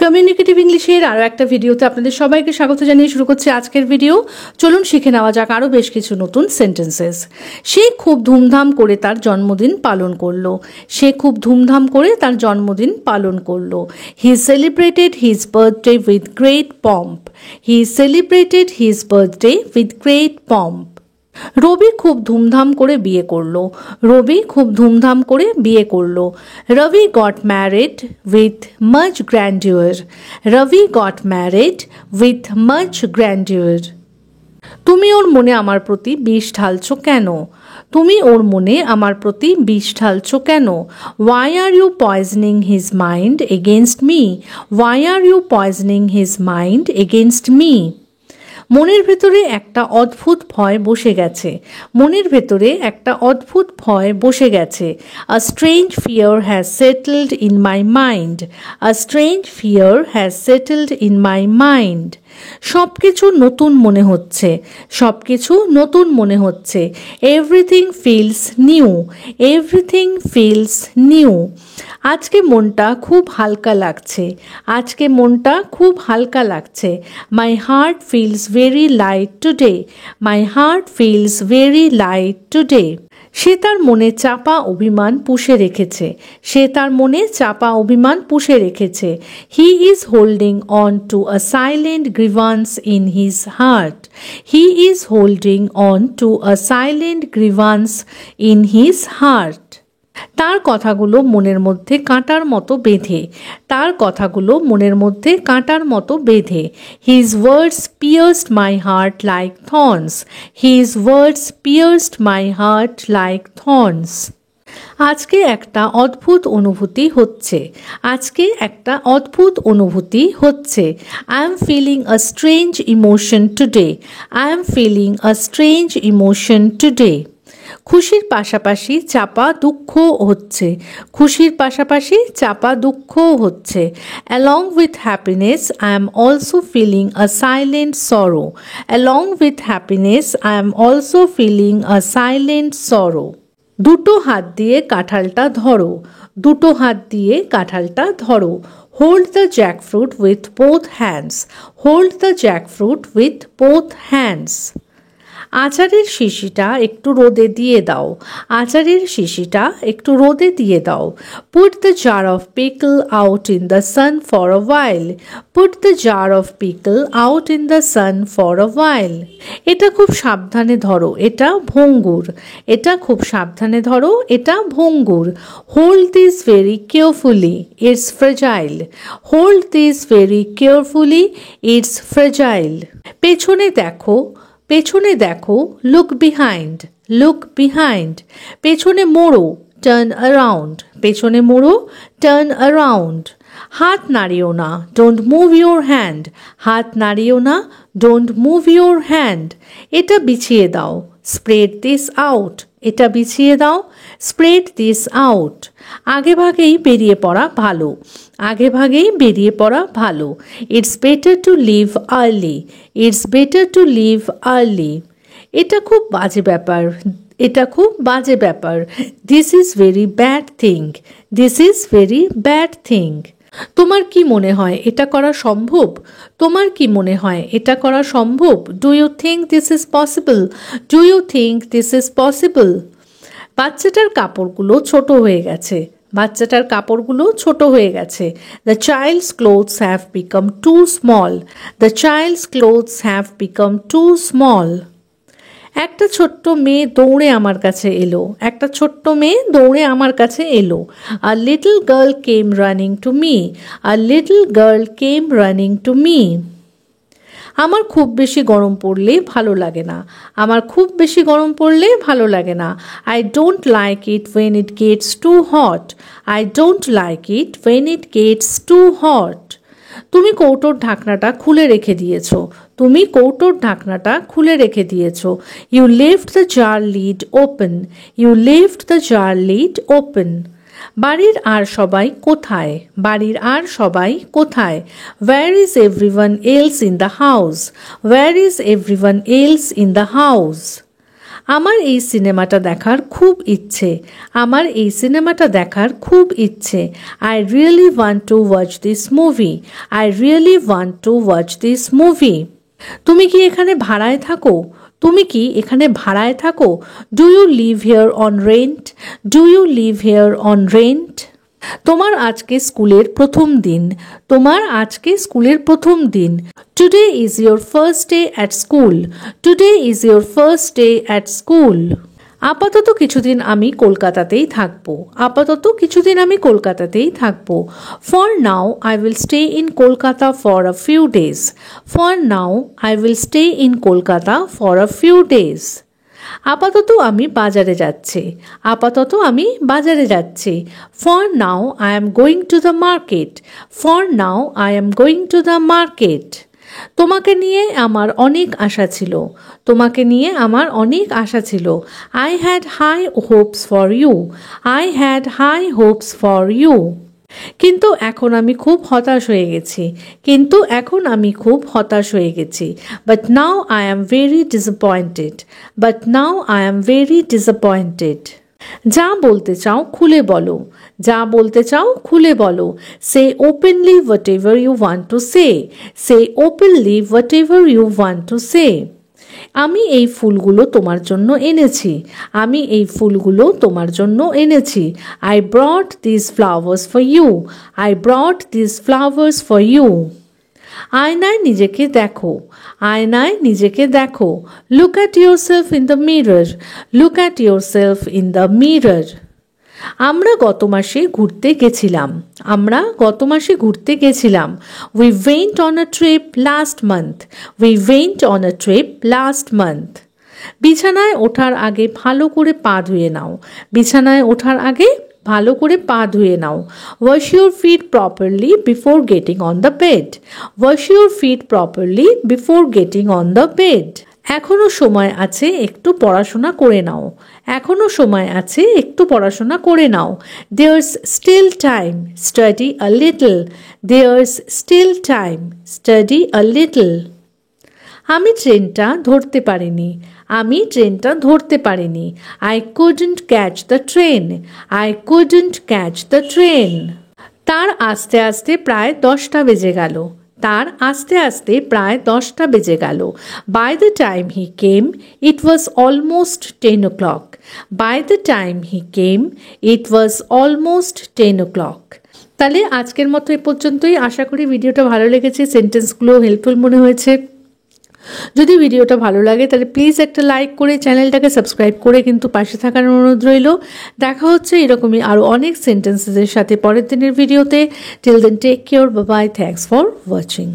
Communicative ইংলিশের আরও একটা ভিডিওতে আপনাদের সবাইকে স্বাগত জানিয়ে শুরু করছি আজকের ভিডিও। চলুন শিখে নেওয়া যাক আরও বেশ কিছু নতুন সেন্টেন্সেস। সে খুব ধুমধাম করে তার জন্মদিন পালন করলো। সে খুব ধুমধাম করে তার জন্মদিন পালন করলো। He celebrated his birthday with great pomp. He celebrated his birthday with great pomp. Rabi খুব ধুমধাম করে বিয়ে করলো। রবি খুব ধুমধাম করে বিয়ে করলো। Rabi got married with much grandeur. Rabi got married with much grandeur. তুমি ওর মনে আমার প্রতি বিষ ঢালছো কেন? তুমি ওর মনে আমার প্রতি বিষ ঢালছো কেন? Why are you poisoning his mind against me? Why are you poisoning his mind against me? মনের ভেতরে একটা অদ্ভুত ভয় বসে গেছে। মনের ভেতরে একটা অদ্ভুত ভয় বসে গেছে। A strange fear has settled in my mind. A strange fear has settled in my mind. সব কিছু নতুন মনে হচ্ছে। সব কিছু নতুন মনে হচ্ছে। Everything feels new. Everything feels new. আজকে মনটা খুব হালকা লাগছে। আজকে মনটা খুব হালকা লাগছে। My heart feels very light today. My heart feels very light today. সে তার মনে চাপা অভিমান পুষে রেখেছে। সে তার মনে চাপা অভিমান পুষে রেখেছে। He is holding on to a silent grievance in his heart. He is holding on to a silent grievance in his heart. তার কথাগুলো মনের মধ্যে কাঁটার মতো বেঁধে। তার কথাগুলো মনের মধ্যে কাঁটার মতো বেঁধে। His words pierced my heart like thorns. His words pierced my heart like thorns. আজকে একটা অদ্ভুত অনুভূতি হচ্ছে। আজকে একটা অদ্ভুত অনুভূতি হচ্ছে। I am feeling a strange emotion today. I am feeling a strange emotion today. খুশির পাশাপাশি চাপা দুঃখ হচ্ছে। খুশির পাশাপাশি চাপা দুঃখ হচ্ছে। Along with happiness, I am also feeling a silent sorrow. Along with happiness, I am also feeling a silent sorrow. দুটো হাত দিয়ে কাঁঠালটা ধরো। দুটো হাত দিয়ে কাঁঠালটা ধরো। Hold the jackfruit with both hands. Hold the jackfruit with both hands. আচারের শিশিটা একটু রোদে দিয়ে দাও। আচারের শিশিটা একটু রোদে দিয়ে দাও। Put the jar of pickle out in the sun for a while. Put the jar of pickle out in the sun for a while. এটা খুব সাবধানে ধরো, এটা ভঙ্গুর। এটা খুব সাবধানে ধরো, এটা ভঙ্গুর। Hold this very carefully. It's fragile. Hold this very carefully. It's fragile. পেছনে দেখো। পেছনে দেখো। Look behind. Look behind. পেছনে মোড়ো। Turn around. পেছনে মোড়ো। Turn around. হাত নাড়িও না। Don't move your hand. হাত নাড়িও না। Don't move your hand. এটা বিছিয়ে দাও। Spread this out. এটা বিছিয়ে দাও। Spread this out. আগে ভাগেই বেরিয়ে পড়া ভালো। আগে ভাগেই বেরিয়ে পড়া ভালো। It's better to leave early. It's better to leave early. এটা খুব বাজে ব্যাপার। এটা খুব বাজে ব্যাপার। This is very bad thing. This is very bad thing. তোমার কি মনে হয় এটা করা সম্ভব? তোমার কি মনে হয় এটা করা সম্ভব? Do you think this is possible? Do you think this is possible? বাচ্চাটার কাপড়গুলো ছোট হয়ে গেছে। বাচ্চাটার কাপড়গুলো ছোট হয়ে গেছে। The child's clothes have become too small. The child's clothes have become too small. একটা ছোট্ট মেয়ে দৌড়ে আমার কাছে এলো। একটা ছোট্ট মেয়ে দৌড়ে আমার কাছে এলো। A little girl came running to me. A little girl came running to me. আমার খুব বেশি গরম পড়লে ভালো লাগে না। আমার খুব বেশি গরম পড়লে ভালো লাগে না। I don't like it when it gets too hot. I don't like it when it gets too hot. তুমি কৌটোর ঢাকনাটা খুলে রেখে দিয়েছো। তুমি কৌটোর ঢাকনাটা খুলে রেখে দিয়েছো। You left the jar lid open. You left the jar lid open. বাড়ির আর সবাই কোথায়? বাড়ির আর সবাই কোথায়? Where is everyone else in the house? Where is everyone else in the house? আমার এই সিনেমাটা দেখার খুব ইচ্ছে, আমার এই সিনেমাটা দেখার খুব ইচ্ছে। I really want to watch this movie, I really want to watch this movie. তুমি কি এখানে ভাড়ায় থাকো, তুমি কি এখানে ভাড়ায় থাকো? Do you live here on rent, do you live here on rent. তোমার আজকে স্কুলের প্রথম দিন, তোমার আজকে স্কুলের প্রথম দিন। Today is your first day at school, today is your first day at school. আপাতত কিছুদিন আমি কলকাতাতেই থাকবো, আপাতত কিছুদিন আমি কলকাতাতেই থাকবো। For now I will stay in Kolkata for a few days, for now I will stay in Kolkata for a few days. আপাতত আমি বাজারে যাচ্ছি, আপাতত আমি বাজারে যাচ্ছি। For now I am going to the market, for now I am going to the market. তোমাকে নিয়ে আমার অনেক আশা ছিল, তোমাকে নিয়ে আমার অনেক আশা ছিল। I had high hopes for you, I had high hopes for you. কিন্তু এখন আমি খুব হতাশ হয়ে গেছি, কিন্তু এখন আমি খুব হতাশ হয়ে গেছি। But now I am very disappointed, but now I am very disappointed. যা বলতে চাও খুলে বলো, যা বলতে চাও খুলে বলো। Say openly whatever you want to say, say openly whatever you want to say. আমি এই ফুলগুলো তোমার জন্য এনেছি, আমি এই ফুলগুলো তোমার জন্য এনেছি। I brought this flowers for you, I brought this flowers for you. আয়নায় নিজেকে দেখো, আয়নায় নিজেকে দেখো। Look at yourself in the mirror, look at yourself in the mirror. আমরা গত মাসে ঘুরতে গেছিলাম, আমরা গত মাসে ঘুরতে গেছিলাম। We went on a trip last month, we went on a trip last month. বিছানায় ওঠার আগে ভালো করে পা ধুয়ে নাও, বিছানায় ওঠার আগে ভালো করে পা ধুয়ে নাও। Wash your feet properly before getting on the bed, wash your feet properly before getting on the bed. এখনো সময় আছে, একটু পড়াশোনা করে নাও, এখনো সময় আছে, একটু পড়াশোনা করে নাও। There's still time, study a little, there's still time, study a little. আমি ট্রেনটা ধরতে পারিনি, আমি ট্রেনটা ধরতে পারিনি। I couldn't catch the train, I couldn't catch the train. তার আস্তে আস্তে প্রায় 10টা বেজে গেল, তার আস্তে আস্তে প্রায় 10টা বেজে গেল। By the time he came it was almost 10 o'clock, by the time he came it was almost 10 o'clock। তাহলে আজকের মতো এ পর্যন্তই। আশা করি ভিডিওটা ভালো লেগেছে, সেন্টেন্সগুলো হেল্পফুল মনে হয়েছে। যদি ভিডিওটা ভালো লাগে তাহলে প্লিজ একটা লাইক করে চ্যানেলটাকে সাবস্ক্রাইব করে কিন্তু পাশে থাকার অনুরোধ রইল। দেখা হচ্ছে এরকমই আরও অনেক সেন্টেন্সেসের সাথে পরের দিনের ভিডিওতে। Till then take care, bye bye, thanks for watching.